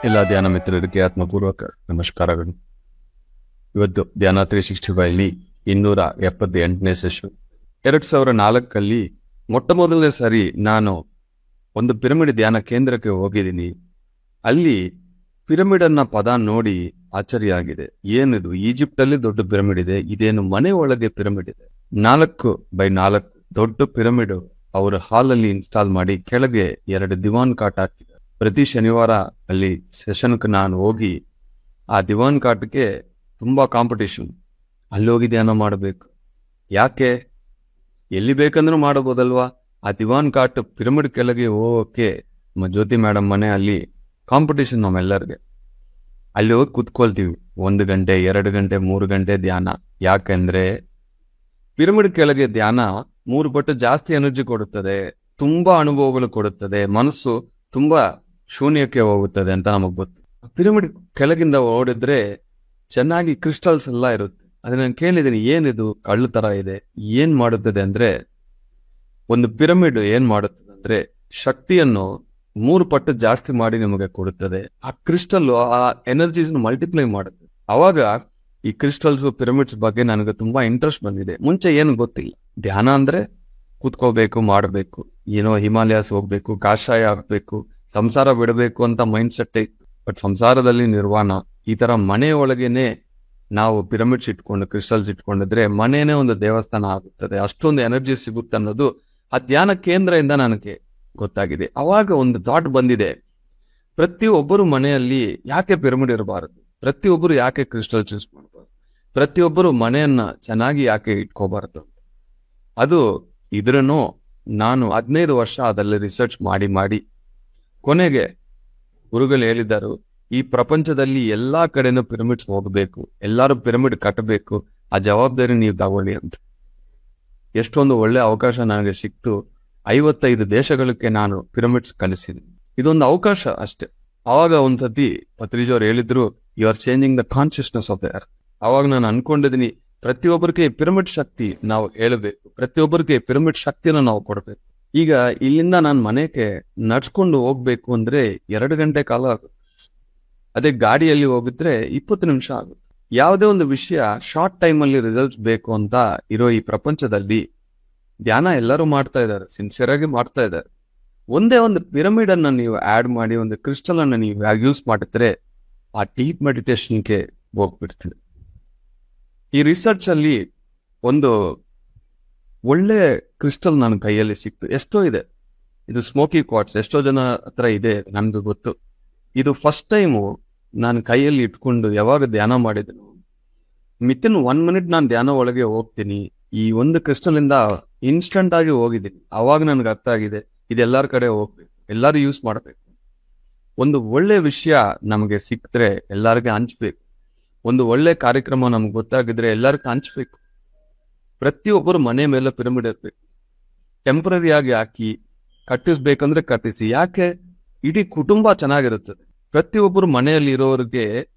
ಎಲ್ಲ ಧ್ಯಾನ ಮಿತ್ರರಿಗೆ ಆತ್ಮಪೂರ್ವಕ ನಮಸ್ಕಾರಗಳು. ಇವತ್ತು ಧ್ಯಾನ 365 278ನೇ ಸೆಷನ್. 2004 ಮೊಟ್ಟ ಮೊದಲನೇ ಸಾರಿ ನಾನು ಒಂದು ಪಿರಮಿಡ್ ಧ್ಯಾನ ಕೇಂದ್ರಕ್ಕೆ ಹೋಗಿದ್ದೀನಿ. ಅಲ್ಲಿ ಪಿರಮಿಡ್ ಅನ್ನ ಪದ ನೋಡಿ ಆಶ್ಚರ್ಯ ಆಗಿದೆ. ಏನಿದು, ಈಜಿಪ್ಟ್ ಅಲ್ಲಿ ದೊಡ್ಡ ಪಿರಮಿಡ್ ಇದೆ, ಇದೇನು ಮನೆ ಒಳಗೆ ಪಿರಮಿಡ್ ಇದೆ. 4x4 ದೊಡ್ಡ ಪಿರಮಿಡ್ ಅವರ ಹಾಲಲ್ಲಿ ಇನ್ಸ್ಟಾಲ್ ಮಾಡಿ ಕೆಳಗೆ 2 ದಿವಾನ್ ಕಾಟ್ ಹಾಕಿದ್ದಾರೆ. ಪ್ರತಿ ಶನಿವಾರ ಅಲ್ಲಿ ಸೆಷನ್ಗೆ ನಾನು ಹೋಗಿ ಆ ದಿವಾನ್ ಕಾಟ್ಗೆ ತುಂಬಾ ಕಾಂಪಿಟೇಷನ್, ಅಲ್ಲಿ ಹೋಗಿ ಧ್ಯಾನ ಮಾಡಬೇಕು. ಯಾಕೆ, ಎಲ್ಲಿ ಬೇಕಂದ್ರೂ ಮಾಡಬಹುದಲ್ವಾ? ಆ ದಿವಾನ್ ಕಾಟ್ ಪಿರಮಿಡ್ ಕೆಳಗೆ ಹೋಗೋಕೆ ನಮ್ಮ ಜ್ಯೋತಿ ಮೇಡಮ್ ಮನೆ ಅಲ್ಲಿ ಕಾಂಪಿಟೇಷನ್ ನಮ್ಮೆಲ್ಲರಿಗೆ. ಅಲ್ಲಿ ಹೋಗಿ ಕುತ್ಕೊಳ್ತೀವಿ 1 ಗಂಟೆ 2 ಗಂಟೆ 3 ಗಂಟೆ ಧ್ಯಾನ. ಯಾಕೆಂದ್ರೆ ಪಿರಮಿಡ್ ಕೆಳಗೆ ಧ್ಯಾನ 3 ಪಟ್ಟು ಜಾಸ್ತಿ ಎನರ್ಜಿ ಕೊಡುತ್ತದೆ, ತುಂಬಾ ಅನುಭವಗಳು ಕೊಡುತ್ತದೆ, ಮನಸ್ಸು ತುಂಬಾ ಶೂನ್ಯಕ್ಕೆ ಹೋಗುತ್ತದೆ ಅಂತ ನಮಗ್ ಗೊತ್ತು. ಪಿರಮಿಡ್ ಕೆಳಗಿಂದ ಓಡಿದ್ರೆ ಚೆನ್ನಾಗಿ ಕ್ರಿಸ್ಟಲ್ಸ್ ಎಲ್ಲ ಇರುತ್ತೆ. ಅದನ್ನ ನಾನು ಕೇಳಿದ್ದೀನಿ, ಏನಿದು ಕಳ್ಳು ತರ ಇದೆ, ಏನ್ ಮಾಡುತ್ತದೆ ಅಂದ್ರೆ, ಒಂದು ಪಿರಮಿಡ್ ಏನ್ ಮಾಡುತ್ತದೆ ಅಂದ್ರೆ ಶಕ್ತಿಯನ್ನು 3 ಪಟ್ಟು ಜಾಸ್ತಿ ಮಾಡಿ ನಿಮಗೆ ಕೊಡುತ್ತದೆ. ಆ ಕ್ರಿಸ್ಟಲ್ ಆ ಎನರ್ಜೀಸ್ ಮಲ್ಟಿಪ್ಲೈ ಮಾಡುತ್ತೆ. ಅವಾಗ ಈ ಕ್ರಿಸ್ಟಲ್ಸ್ ಪಿರಮಿಡ್ಸ್ ಬಗ್ಗೆ ನನಗೆ ತುಂಬಾ ಇಂಟ್ರೆಸ್ಟ್ ಬಂದಿದೆ. ಮುಂಚೆ ಏನು ಗೊತ್ತಿಲ್ಲ. ಧ್ಯಾನ ಅಂದ್ರೆ ಕೂತ್ಕೋಬೇಕು, ಮಾಡಬೇಕು, ಏನೋ ಹಿಮಾಲಯಾಸ್ ಹೋಗ್ಬೇಕು, ಕಾಷಾಯ ಹಾಕ್ಬೇಕು, ಸಂಸಾರ ಬಿಡಬೇಕು ಅಂತ ಮೈಂಡ್ ಸೆಟ್ ಇತ್ತು. ಬಟ್ ಸಂಸಾರದಲ್ಲಿ ನಿರ್ವಾಣ. ಈ ತರ ಮನೆ ಒಳಗೇನೆ ನಾವು ಪಿರಮಿಡ್ಸ್ ಇಟ್ಕೊಂಡು ಕ್ರಿಸ್ಟಲ್ಸ್ ಇಟ್ಕೊಂಡಿದ್ರೆ ಮನೇನೆ ಒಂದು ದೇವಸ್ಥಾನ ಆಗುತ್ತದೆ. ಅಷ್ಟೊಂದು ಎನರ್ಜಿ ಸಿಗುತ್ತೆ ಅನ್ನೋದು ಆ ಧ್ಯಾನ ಕೇಂದ್ರದಿಂದ ನನಗೆ ಗೊತ್ತಾಗಿದೆ. ಅವಾಗ ಒಂದು ಥಾಟ್ ಬಂದಿದೆ, ಪ್ರತಿಯೊಬ್ಬರು ಮನೆಯಲ್ಲಿ ಯಾಕೆ ಪಿರಮಿಡ್ ಇರಬಾರದು, ಪ್ರತಿಯೊಬ್ಬರು ಯಾಕೆ ಕ್ರಿಸ್ಟಲ್ಸ್ ಯೂಸ್ ಮಾಡಬಾರದು, ಪ್ರತಿಯೊಬ್ಬರು ಮನೆಯನ್ನ ಚೆನ್ನಾಗಿ ಯಾಕೆ ಇಟ್ಕೋಬಾರದು. ಅದು ಇದ್ರೂ ನಾನು 15 ವರ್ಷ ಅದರಲ್ಲಿ ರಿಸರ್ಚ್ ಮಾಡಿ ಕೊನೆಗೆ ಗುರುಗಳು ಹೇಳಿದರು, ಈ ಪ್ರಪಂಚದಲ್ಲಿ ಎಲ್ಲಾ ಕಡೆನೂ ಪಿರಮಿಡ್ಸ್ ಹೋಗ್ಬೇಕು, ಎಲ್ಲರೂ ಪಿರಮಿಡ್ ಕಟ್ಟಬೇಕು, ಆ ಜವಾಬ್ದಾರಿ ನೀವು ತಗೊಳ್ಳಿ ಅಂತ. ಎಷ್ಟೊಂದು ಒಳ್ಳೆ ಅವಕಾಶ ನನಗೆ ಸಿಕ್ತು. 55 ದೇಶಗಳಿಗೆ ನಾನು ಪಿರಮಿಡ್ಸ್ ಕಲಿಸಿದ್ದೀನಿ. ಇದೊಂದು ಅವಕಾಶ ಅಷ್ಟೇ. ಅವಾಗ ಒಂದ್ಸತಿ ಪತ್ರಿಜಿಯವ್ರು ಹೇಳಿದ್ರು, you are changing the consciousness of the earth. ಅವಾಗ ನಾನು ಅನ್ಕೊಂಡಿದ್ದೀನಿ, ಪ್ರತಿಯೊಬ್ಬರಿಗೆ ಪಿರಮಿಡ್ ಶಕ್ತಿ ನಾವು ಹೇಳಬೇಕು, ಪ್ರತಿಯೊಬ್ಬರಿಗೆ ಪಿರಮಿಡ್ ಶಕ್ತಿನ ನಾವು ಕೊಡಬೇಕು. ಈಗ ಇಲ್ಲಿಂದ ನಾನು ಮನೆಗೆ ನಡ್ಸ್ಕೊಂಡು ಹೋಗ್ಬೇಕು ಅಂದ್ರೆ 2 ಗಂಟೆ ಕಾಲ ಆಗುತ್ತೆ. ಅದೇ ಗಾಡಿಯಲ್ಲಿ ಹೋಗಿದ್ರೆ 20 ನಿಮಿಷ ಆಗುತ್ತೆ. ಯಾವುದೇ ಒಂದು ವಿಷಯ ಶಾರ್ಟ್ ಟೈಮ್ ಅಲ್ಲಿ ರಿಸಲ್ಟ್ಸ್ ಬೇಕು ಅಂತ ಇರೋ ಈ ಪ್ರಪಂಚದಲ್ಲಿ ಧ್ಯಾನ ಎಲ್ಲರೂ ಮಾಡ್ತಾ ಇದ್ದಾರೆ, ಸಿನ್ಸಿಯರ್ ಆಗಿ ಮಾಡ್ತಾ ಇದ್ದಾರೆ. ಒಂದೇ ಒಂದು ಪಿರಮಿಡ್ ಅನ್ನ ನೀವು ಆಡ್ ಮಾಡಿ, ಒಂದು ಕ್ರಿಸ್ಟಲ್ ಅನ್ನ ನೀವು ಯೂಸ್ ಮಾಡಿದ್ರೆ ಆ ಡೀಪ್ ಮೆಡಿಟೇಷನ್ಗೆ ಹೋಗ್ಬಿಡ್ತದೆ. ಈ ರಿಸರ್ಚ್ ಅಲ್ಲಿ ಒಂದು ಒಳ್ಳೆ ಕ್ರಿಸ್ಟಲ್ ನನ್ನ ಕೈಯಲ್ಲಿ ಸಿಕ್ತು. ಎಷ್ಟೋ ಇದೆ, ಇದು ಸ್ಮೋಕಿ ಕ್ವಾರ್ಟ್ಸ್, ಎಷ್ಟೋ ಜನ ಹತ್ರ ಇದೆ, ನನ್ಗೆ ಗೊತ್ತು. ಇದು ಫಸ್ಟ್ ಟೈಮು ನಾನು ಕೈಯಲ್ಲಿ ಇಟ್ಕೊಂಡು ಯಾವಾಗ ಧ್ಯಾನ ಮಾಡಿದನು, ವಿತಿನ್ 1 ಮಿನಿಟ್ ನಾನು ಧ್ಯಾನ ಒಳಗೆ ಹೋಗ್ತೀನಿ. ಈ ಒಂದು ಕ್ರಿಸ್ಟಲ್ ಇಂದ ಇನ್ಸ್ಟಂಟ್ ಆಗಿ ಹೋಗಿದ್ದೀನಿ. ಅವಾಗ ನನ್ಗೆ ಅರ್ಥ ಆಗಿದೆ, ಇದೆಲ್ಲಾರ ಕಡೆ ಹೋಗ್ಬೇಕು, ಎಲ್ಲರೂ ಯೂಸ್ ಮಾಡಬೇಕು. ಒಂದು ಒಳ್ಳೆ ವಿಷಯ ನಮಗೆ ಸಿಕ್ಕಿದ್ರೆ ಎಲ್ಲರಿಗೂ ಹಂಚ್ಬೇಕು. ಒಂದು ಒಳ್ಳೆ ಕಾರ್ಯಕ್ರಮ ನಮ್ಗೆ ಗೊತ್ತಾಗಿದ್ರೆ ಎಲ್ಲರಿಗೂ ಹಂಚ್ಬೇಕು. ಪ್ರತಿಯೊಬ್ಬರು ಮನೆ ಮೇಲೆ ಪಿರಮಿಡ್ ಇರ್ಬೇಕು. ಟೆಂಪರರಿ ಆಗಿ ಹಾಕಿ ಕಟ್ಟಿಸ್ಬೇಕಂದ್ರೆ ಕಟ್ಟಿಸಿ. ಯಾಕೆ, ಇಡೀ ಕುಟುಂಬ ಚೆನ್ನಾಗಿರುತ್ತದೆ. ಪ್ರತಿಯೊಬ್ಬರು ಮನೆಯಲ್ಲಿ ಇರೋರಿಗೆ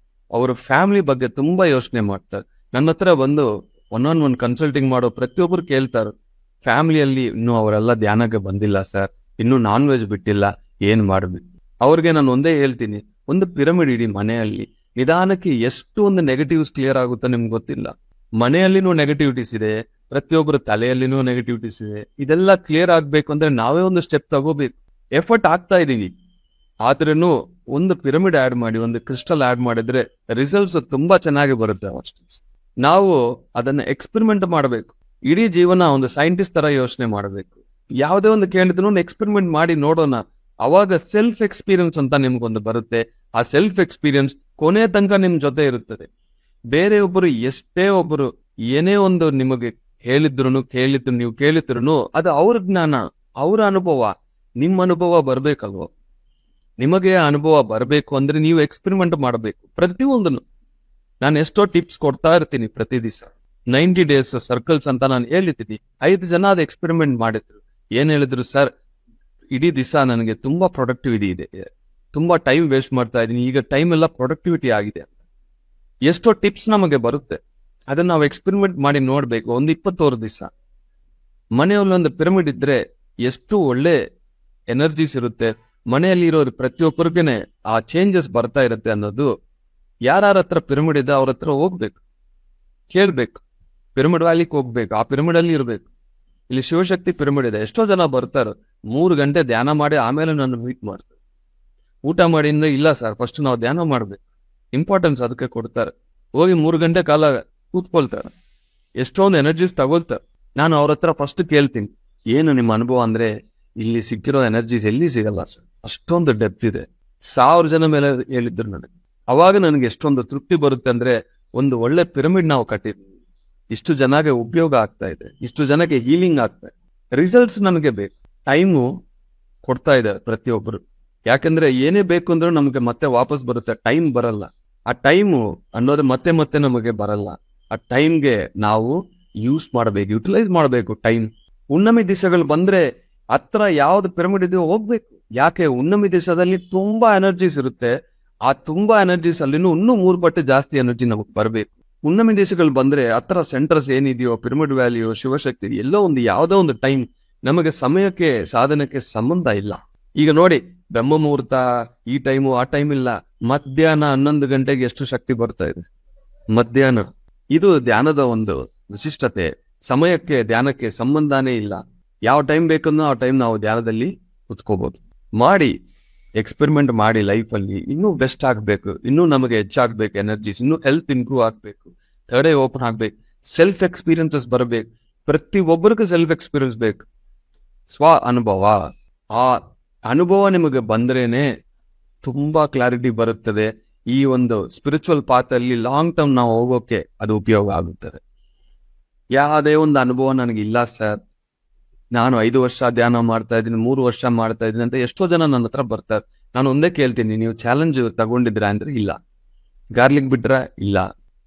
ಅವರ ಫ್ಯಾಮಿಲಿ ಬಗ್ಗೆ ತುಂಬಾ ಯೋಚನೆ ಮಾಡ್ತಾರೆ. ನನ್ನ ಹತ್ರ ಬಂದು ಒನ್ ಕನ್ಸಲ್ಟಿಂಗ್ ಮಾಡೋ ಪ್ರತಿಯೊಬ್ಬರು ಕೇಳ್ತಾರೆ, ಫ್ಯಾಮಿಲಿಯಲ್ಲಿ ಇನ್ನೂ ಅವರೆಲ್ಲ ಧ್ಯಾನಕ್ಕೆ ಬಂದಿಲ್ಲ ಸರ್, ಇನ್ನೂ ನಾನ್ ವೆಜ್ ಬಿಟ್ಟಿಲ್ಲ, ಏನ್ ಮಾಡ್ಬೇಕು? ಅವ್ರಿಗೆ ನಾನು ಒಂದೇ ಹೇಳ್ತೀನಿ, ಒಂದು ಪಿರಮಿಡ್ ಇಡೀ ಮನೆಯಲ್ಲಿ ನಿಧಾನಕ್ಕೆ ಎಷ್ಟು ಒಂದು ನೆಗೆಟಿವ್ಸ್ ಕ್ಲಿಯರ್ ಆಗುತ್ತೋ ನಿಮ್ಗೆ ಗೊತ್ತಿಲ್ಲ. ಮನೆಯಲ್ಲಿನೂ ನೆಗೆಟಿವಿಟೀಸ್ ಇದೆ, ಪ್ರತಿಯೊಬ್ಬರ ತಲೆಯಲ್ಲಿನೂ ನೆಗೆಟಿವಿಟೀಸ್ ಇದೆ. ಇದೆಲ್ಲ ಕ್ಲಿಯರ್ ಆಗ್ಬೇಕು ಅಂದ್ರೆ ನಾವೇ ಒಂದು ಸ್ಟೆಪ್ ತಗೋಬೇಕು. ಎಫರ್ಟ್ ಆಗ್ತಾ ಇದೀವಿ, ಆದ್ರೂ ಒಂದು ಪಿರಮಿಡ್ ಆಡ್ ಮಾಡಿ, ಒಂದು ಕ್ರಿಸ್ಟಲ್ ಆಡ್ ಮಾಡಿದ್ರೆ ರಿಸಲ್ಟ್ಸ್ ತುಂಬಾ ಚೆನ್ನಾಗಿ ಬರುತ್ತೆ. ಅಷ್ಟೇ, ನಾವು ಅದನ್ನ ಎಕ್ಸ್ಪೆರಿಮೆಂಟ್ ಮಾಡಬೇಕು. ಇಡೀ ಜೀವನ ಒಂದು ಸೈಂಟಿಸ್ಟ್ ತರ ಯೋಚನೆ ಮಾಡಬೇಕು. ಯಾವುದೇ ಒಂದು ಕೇಳಿದ್ರು ಎಕ್ಸ್ಪೆರಿಮೆಂಟ್ ಮಾಡಿ ನೋಡೋಣ. ಅವಾಗ ಸೆಲ್ಫ್ ಎಕ್ಸ್ಪೀರಿಯನ್ಸ್ ಅಂತ ನಿಮ್ಗೊಂದು ಬರುತ್ತೆ. ಆ ಸೆಲ್ಫ್ ಎಕ್ಸ್ಪೀರಿಯನ್ಸ್ ಕೊನೆ ತನಕ ನಿಮ್ ಜೊತೆ ಇರುತ್ತದೆ. ಬೇರೆ ಒಬ್ಬರು ಎಷ್ಟೇ ಒಬ್ಬರು ಏನೇ ಒಂದು ನಿಮಗೆ ಹೇಳಿದ್ರು ನೀವು ಕೇಳಿದ್ರು ಅದು ಅವ್ರ ಜ್ಞಾನ, ಅವರ ಅನುಭವ. ನಿಮ್ಮ ಅನುಭವ ಬರ್ಬೇಕಲ್ವ? ನಿಮಗೆ ಅನುಭವ ಬರಬೇಕು ಅಂದ್ರೆ ನೀವು ಎಕ್ಸ್ಪೆರಿಮೆಂಟ್ ಮಾಡಬೇಕು. ಪ್ರತಿಯೊಂದನ್ನು ನಾನು ಎಷ್ಟೋ ಟಿಪ್ಸ್ ಕೊಡ್ತಾ ಇರ್ತೀನಿ ಪ್ರತಿ ದಿವಸ. 90 ಡೇಸ್ ಸರ್ಕಲ್ಸ್ ಅಂತ ನಾನು ಹೇಳಿದ್ದೀನಿ. 5 ಜನ ಅದು ಎಕ್ಸ್ಪೆರಿಮೆಂಟ್ ಮಾಡಿದ್ರು. ಏನ್ ಹೇಳಿದ್ರು, ಸರ್ ಇಡೀ ದಿವಸ ನನಗೆ ತುಂಬಾ ಪ್ರೊಡಕ್ಟಿವಿಟಿ ಇದೆ, ತುಂಬಾ ಟೈಮ್ ವೇಸ್ಟ್ ಮಾಡ್ತಾ ಇದೀನಿ, ಈಗ ಟೈಮ್ ಎಲ್ಲ ಪ್ರೊಡಕ್ಟಿವಿಟಿ ಆಗಿದೆ. ಎಷ್ಟೋ ಟಿಪ್ಸ್ ನಮಗೆ ಬರುತ್ತೆ, ಅದನ್ನ ನಾವು ಎಕ್ಸ್ಪೆರಿಮೆಂಟ್ ಮಾಡಿ ನೋಡ್ಬೇಕು. ಒಂದು 21 ದಿವಸ ಮನೆಯಲ್ಲಿ ಒಂದು ಪಿರಮಿಡ್ ಇದ್ರೆ ಎಷ್ಟು ಒಳ್ಳೆ ಎನರ್ಜೀಸ್ ಇರುತ್ತೆ, ಮನೆಯಲ್ಲಿ ಇರೋರು ಪ್ರತಿಯೊಬ್ಬರಿಗೇನೆ ಆ ಚೇಂಜಸ್ ಬರ್ತಾ ಇರುತ್ತೆ ಅನ್ನೋದು ಯಾರ ಹತ್ರ ಪಿರಮಿಡ್ ಇದೆ ಅವ್ರ ಹತ್ರ ಹೋಗ್ಬೇಕು, ಕೇಳ್ಬೇಕು. ಪಿರಮಿಡ್ ವ್ಯಾಲಿಗೆ ಹೋಗ್ಬೇಕು, ಆ ಪಿರಮಿಡ್ ಅಲ್ಲಿ ಇರ್ಬೇಕು. ಇಲ್ಲಿ ಶಿವಶಕ್ತಿ ಪಿರಮಿಡ್ ಇದೆ. ಎಷ್ಟೋ ಜನ ಬರ್ತಾರೆ 3 ಗಂಟೆ ಧ್ಯಾನ ಮಾಡಿ ಆಮೇಲೆ ನಾನು ಮೀಟ್ ಮಾಡ್ತಾರೆ. ಊಟ ಮಾಡಿ ಅಂದ್ರೆ ಇಲ್ಲ ಸರ್, ಫಸ್ಟ್ ನಾವು ಧ್ಯಾನ ಮಾಡ್ಬೇಕು, ಇಂಪಾರ್ಟೆನ್ಸ್ ಅದಕ್ಕೆ ಕೊಡ್ತಾರೆ. ಹೋಗಿ 3 ಗಂಟೆ ಕಾಲ ಕೂತ್ಕೊಳ್ತಾರೆ, ಎಷ್ಟೊಂದು ಎನರ್ಜೀಸ್ ತಗೊಳ್ತಾರೆ. ನಾನು ಅವ್ರ ಹತ್ರ ಫಸ್ಟ್ ಕೇಳ್ತೀನಿ, ಏನು ನಿಮ್ಮ ಅನುಭವ ಅಂದ್ರೆ ಇಲ್ಲಿ ಸಿಕ್ಕಿರೋ ಎನರ್ಜೀಸ್ ಎಲ್ಲಿ ಸಿಗಲ್ಲ ಸರ್, ಅಷ್ಟೊಂದು ಡೆಪ್ತ್ ಇದೆ. 1000 ಜನ ಮೇಲೆ ಹೇಳಿದ್ರು ನನಗೆ. ಅವಾಗ ನನಗೆ ಎಷ್ಟೊಂದು ತೃಪ್ತಿ ಬರುತ್ತೆ ಅಂದ್ರೆ, ಒಂದು ಒಳ್ಳೆ ಪಿರಮಿಡ್ ನಾವು ಕಟ್ಟಿದ್ವಿ, ಇಷ್ಟು ಜನಕ್ಕೆ ಉಪಯೋಗ ಆಗ್ತಾ ಇದೆ, ಇಷ್ಟು ಜನಕ್ಕೆ ಹೀಲಿಂಗ್ ಆಗ್ತಾ ಇದೆ. ರಿಸಲ್ಟ್ಸ್ ನನಗೆ ಬೇಕು, ಟೈಮು ಕೊಡ್ತಾ ಇದ್ದಾರೆ ಪ್ರತಿಯೊಬ್ಬರು. ಯಾಕಂದ್ರೆ ಏನೇ ಬೇಕು ಅಂದ್ರೂ ನಮಗೆ ಮತ್ತೆ ವಾಪಸ್ ಬರುತ್ತೆ, ಟೈಮ್ ಬರಲ್ಲ. ಆ ಟೈಮು ಅನ್ನೋದು ಮತ್ತೆ ಮತ್ತೆ ನಮಗೆ ಬರಲ್ಲ. ಆ ಟೈಮ್ಗೆ ನಾವು ಯೂಸ್ ಮಾಡಬೇಕು, ಯುಟಿಲೈಸ್ ಮಾಡಬೇಕು ಟೈಮ್. ಹುಣ್ಣಮಿ ದಿವಸಗಳು ಬಂದ್ರೆ ಹತ್ರ ಯಾವ್ದು ಪಿರಮಿಡ್ ಇದೆಯೋ ಹೋಗ್ಬೇಕು. ಯಾಕೆ ಹುಣ್ಣಮಿ ದಿವಸದಲ್ಲಿ ತುಂಬಾ ಎನರ್ಜೀಸ್ ಇರುತ್ತೆ. ಆ ತುಂಬಾ ಎನರ್ಜೀಸ್ ಅಲ್ಲಿ ಇನ್ನೂ 3 ಪಟ್ಟು ಜಾಸ್ತಿ ಎನರ್ಜಿ ನಮಗೆ ಬರಬೇಕು. ಹುಣ್ಣಮಿ ದಿವಸಗಳು ಬಂದ್ರೆ ಹತ್ರ ಸೆಂಟರ್ಸ್ ಏನಿದೆಯೋ, ಪಿರಮಿಡ್ ವ್ಯಾಲಿಯೋ, ಶಿವಶಕ್ತಿ, ಎಲ್ಲೋ ಒಂದು ಯಾವ್ದೋ ಒಂದು ಟೈಮ್, ನಮಗೆ ಸಮಯಕ್ಕೆ ಸಾಧನಕ್ಕೆ ಸಂಬಂಧ ಇಲ್ಲ. ಈಗ ನೋಡಿ, ಬ್ರಹ್ಮ ಮುಹೂರ್ತ ಈ ಟೈಮು ಆ ಟೈಮ್ ಇಲ್ಲ. ಮಧ್ಯಾಹ್ನ 11 ಗಂಟೆಗೆ ಎಷ್ಟು ಶಕ್ತಿ ಬರ್ತಾ ಇದೆ ಮಧ್ಯಾಹ್ನ. ಇದು ಧ್ಯಾನದ ಒಂದು ವಿಶಿಷ್ಟತೆ. ಸಮಯಕ್ಕೆ ಧ್ಯಾನಕ್ಕೆ ಸಂಬಂಧನೇ ಇಲ್ಲ. ಯಾವ ಟೈಮ್ ಬೇಕನ್ನೋ ಆ ಟೈಮ್ ನಾವು ಧ್ಯಾನದಲ್ಲಿ ಕುತ್ಕೋಬಹುದು. ಮಾಡಿ ಎಕ್ಸ್ಪೆರಿಮೆಂಟ್ ಮಾಡಿ ಲೈಫಲ್ಲಿ ಇನ್ನೂ ಬೆಸ್ಟ್ ಆಗ್ಬೇಕು, ಇನ್ನೂ ನಮಗೆ ಹೆಚ್ಚಾಗ್ಬೇಕು ಎನರ್ಜೀಸ್, ಇನ್ನೂ ಹೆಲ್ತ್ ಇಂಪ್ರೂವ್ ಆಗ್ಬೇಕು, ಥರ್ಡ್ ಐ ಓಪನ್ ಆಗ್ಬೇಕು, ಸೆಲ್ಫ್ ಎಕ್ಸ್ಪೀರಿಯನ್ಸಸ್ ಬರಬೇಕು. ಪ್ರತಿ ಒಬ್ಬರಿಗೂ ಸೆಲ್ಫ್ ಎಕ್ಸ್ಪೀರಿಯನ್ಸ್ ಬೇಕು, ಸ್ವ ಅನುಭವ. ಆ ಅನುಭವ ನಿಮಗೆ ಬಂದ್ರೇನೆ ತುಂಬಾ ಕ್ಲಾರಿಟಿ ಬರುತ್ತದೆ. ಈ ಒಂದು ಸ್ಪಿರಿಚುವಲ್ ಪಾತ್ ಅಲ್ಲಿ ಲಾಂಗ್ ಟರ್ಮ್ ನಾವು ಹೋಗೋಕೆ ಅದು ಉಪಯೋಗ ಆಗುತ್ತದೆ. ಯಾವುದೇ ಒಂದು ಅನುಭವ ನನಗಿಲ್ಲ ಸರ್, ನಾನು 5 ವರ್ಷ ಧ್ಯಾನ ಮಾಡ್ತಾ ಇದ್ದೀನಿ, 3 ವರ್ಷ ಮಾಡ್ತಾ ಇದ್ದೀನಿ ಅಂತ ಎಷ್ಟೋ ಜನ ನನ್ನ ಹತ್ರ ಬರ್ತಾರೆ. ನಾನು ಒಂದೇ ಕೇಳ್ತೀನಿ, ನೀವು ಚಾಲೆಂಜ್ ತಗೊಂಡಿದ್ರ ಅಂದ್ರೆ ಇಲ್ಲ. ಗಾರ್ಲಿಕ್ ಬಿಟ್ರ ಇಲ್ಲ.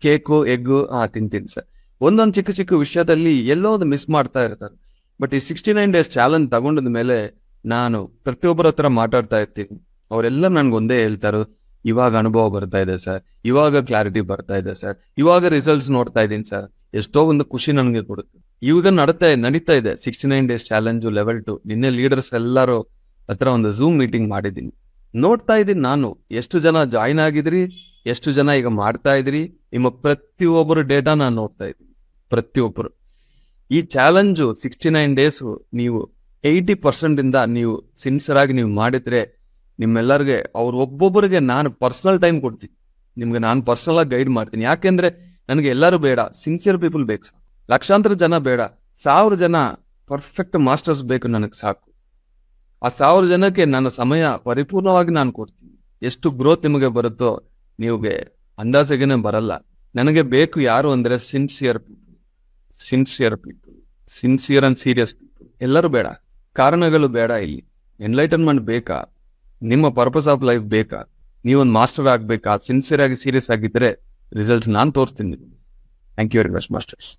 ಕೇಕು ಎಗ್ಗು ತಿಂತೀನಿ ಸರ್. ಒಂದೊಂದು ಚಿಕ್ಕ ಚಿಕ್ಕ ವಿಷಯದಲ್ಲಿ ಎಲ್ಲೋ ಒಂದು ಮಿಸ್ ಮಾಡ್ತಾ ಇರ್ತಾರೆ. ಬಟ್ ಈ 69 ಡೇಸ್ ಚಾಲೆಂಜ್ ತಗೊಂಡಿದ ಮೇಲೆ ನಾನು ಪ್ರತಿಯೊಬ್ಬರ ಹತ್ರ ಮಾತಾಡ್ತಾ ಇರ್ತೀನಿ. ಅವರೆಲ್ಲ ನನ್ಗೆ ಒಂದೇ ಹೇಳ್ತಾರೋ, ಇವಾಗ ಅನುಭವ ಬರ್ತಾ ಇದೆ ಸರ್, ಇವಾಗ ಕ್ಲಾರಿಟಿ ಬರ್ತಾ ಇದೆ ಸರ್, ಇವಾಗ ರಿಸಲ್ಟ್ಸ್ ನೋಡ್ತಾ ಇದ್ದೀನಿ ಸರ್. ಎಷ್ಟೋ ಒಂದು ಖುಷಿ ನನಗೆ ಕೊಡುತ್ತೆ. ಇವಾಗ ನಡೀತಾ ಇದೆ 69 ಡೇಸ್ ಚಾಲೆಂಜು ಲೆವೆಲ್ 2. ನಿನ್ನೆ ಲೀಡರ್ಸ್ ಎಲ್ಲರೂ ಹತ್ರ ಒಂದು ಝೂಮ್ ಮೀಟಿಂಗ್ ಮಾಡಿದ್ದೀನಿ. ನೋಡ್ತಾ ಇದ್ದೀನಿ ನಾನು ಎಷ್ಟು ಜನ ಜಾಯಿನ್ ಆಗಿದ್ರಿ, ಎಷ್ಟು ಜನ ಈಗ ಮಾಡ್ತಾ ಇದ್ರಿ. ನಿಮ್ಮ ಪ್ರತಿಯೊಬ್ಬರು ಡೇಟಾ ನಾನು ನೋಡ್ತಾ ಇದ್ದೀನಿ. ಪ್ರತಿಯೊಬ್ಬರು ಈ ಚಾಲೆಂಜು 69 ಡೇಸು ನೀವು 80% ಇಂದ ನೀವು ಸಿನ್ಸಿಯರ್ ಆಗಿ ನೀವು ಮಾಡಿದ್ರೆ, ನಿಮ್ಮೆಲ್ಲರಿಗೆ ಅವ್ರ ಒಬ್ಬೊಬ್ಬರಿಗೆ ನಾನು ಪರ್ಸನಲ್ ಟೈಮ್ ಕೊಡ್ತೀನಿ. ನಿಮ್ಗೆ ನಾನು ಪರ್ಸನಲ್ ಆಗಿ ಗೈಡ್ ಮಾಡ್ತೀನಿ. ಯಾಕೆಂದ್ರೆ ನನಗೆ ಎಲ್ಲರೂ ಬೇಡ, ಸಿನ್ಸಿಯರ್ ಪೀಪಲ್ ಬೇಕು. ಲಕ್ಷಾಂತರ ಜನ ಬೇಡ, 1000 ಜನ ಪರ್ಫೆಕ್ಟ್ ಮಾಸ್ಟರ್ಸ್ ಬೇಕು ನನಗೆ ಸಾಕು. ಆ 1000 ಜನಕ್ಕೆ ನನ್ನ ಸಮಯ ಪರಿಪೂರ್ಣವಾಗಿ ನಾನು ಕೊಡ್ತೀನಿ. ಎಷ್ಟು ಗ್ರೋತ್ ನಿಮಗೆ ಬರುತ್ತೋ ನೀವುಗೆ ಅಂದಾಜಿಗೆನೆ ಬರಲ್ಲ. ನನಗೆ ಬೇಕು ಯಾರು ಅಂದ್ರೆ sincere people, sincere and serious people. ಎಲ್ಲರೂ ಬೇಡ, ಕಾರಣಗಳು ಬೇಡ. ಇಲ್ಲಿ ಎನ್ಲೈಟನ್ಮೆಂಟ್ ಬೇಕಾ, ನಿಮ್ಮ ಪರ್ಪಸ್ ಆಫ್ ಲೈಫ್ ಬೇಕಾ, ನೀವೊಂದು ಮಾಸ್ಟರ್ ಆಗ್ಬೇಕಾ, ಸಿನ್ಸಿಯರ್ ಆಗಿ ಸೀರಿಯಸ್ ಆಗಿದ್ರೆ ರಿಸಲ್ಟ್ ನಾನು ತೋರಿಸ್ತೀನಿ. Thank you very much masters.